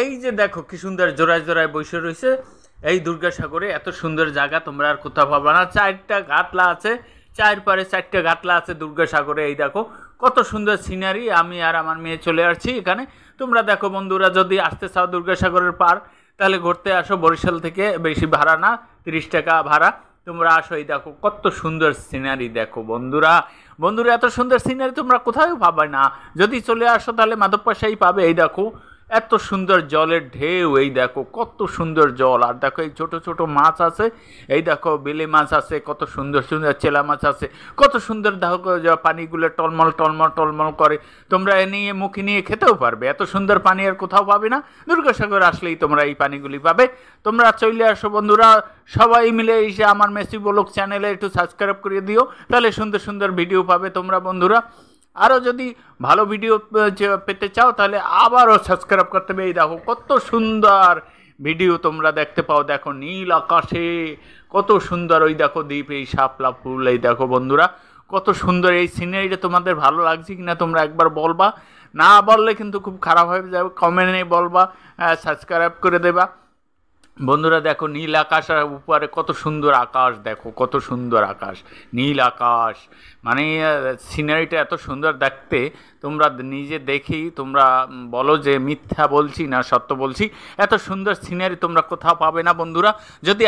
এই যে দেখো কি সুন্দর জোড়ায় জোড়ায় বসে রয়েছে এই দুর্গাসাগরে। এত সুন্দর জায়গা তোমরা আর কোথাও পাবে না। 4টা ঘাটলা আছে, 4 পারে 4টা ঘাটলা আছে দুর্গাসাগরে। এই দেখো কত সুন্দর সিনারি। আমি আর আমার মেয়ে চলে আসছি এখানে। তোমরা দেখো বন্ধুরা, যদি আসতে চাও দুর্গাসাগরের পার, তাহলে ঘুরতে আসো। বরিশাল থেকে বেশি ভাড়া না, 30 টাকা ভাড়া। তোমরা আসো। এই দেখো কত সুন্দর সিনারি দেখো বন্ধুরা। বন্ধুরা এত সুন্দর সিনারি তোমরা কোথাও পাবে না। যদি চলে আসো তাহলে মাধবপাশাই পাবে। এই দেখো এত সুন্দর জলের ঢেউ। এই দেখো কত সুন্দর জল। আর দেখো এই ছোট ছোট মাছ আছে। এই দেখো বেলে মাছ আছে, কত সুন্দর সুন্দর চেলা মাছ আছে, কত সুন্দর দেখো পানিগুলো টলমল টলমল টলমল করে। তোমরা এ নিয়ে মুখে নিয়ে খেতেও পারবে। এত সুন্দর পানি আর কোথাও পাবে না। দুর্গাসাগর আসলেই তোমরা এই পানিগুলি পাবে। তোমরা চলে আসো বন্ধুরা, সবাই মিলে এসে আমার মেসি ব্লগ চ্যানেলে একটু সাবস্ক্রাইব করে দিও, তাহলে সুন্দর সুন্দর ভিডিও পাবে তোমরা বন্ধুরা। আরও যদি ভালো ভিডিও পেতে চাও তাহলে আবারও সাবস্ক্রাইব করতে হবে। এই দেখো কত সুন্দর ভিডিও তোমরা দেখতে পাও। দেখো নীল আকাশে কত সুন্দর। ওই দেখো দ্বীপ, এই শাপলা ফুল। এই দেখো বন্ধুরা কত সুন্দর এই সিনারিটা। তোমাদের ভালো লাগছে কিনা তোমরা একবার বলবা। না বললে কিন্তু খুব খারাপ হয়ে যাবে। কমেন্টে বলবা, সাবস্ক্রাইব করে দেবা বন্ধুরা। দেখো নীল আকাশ, আর উপরে কত সুন্দর আকাশ। দেখো কত সুন্দর আকাশ, নীল আকাশ। মানে সিনারিটা এত সুন্দর দেখতে। তোমরা নিজে দেখেই তোমরা বলো যে মিথ্যা বলছি না সত্য বলছি। এত সুন্দর সিনারি তোমরা কোথাও পাবে না বন্ধুরা। যদি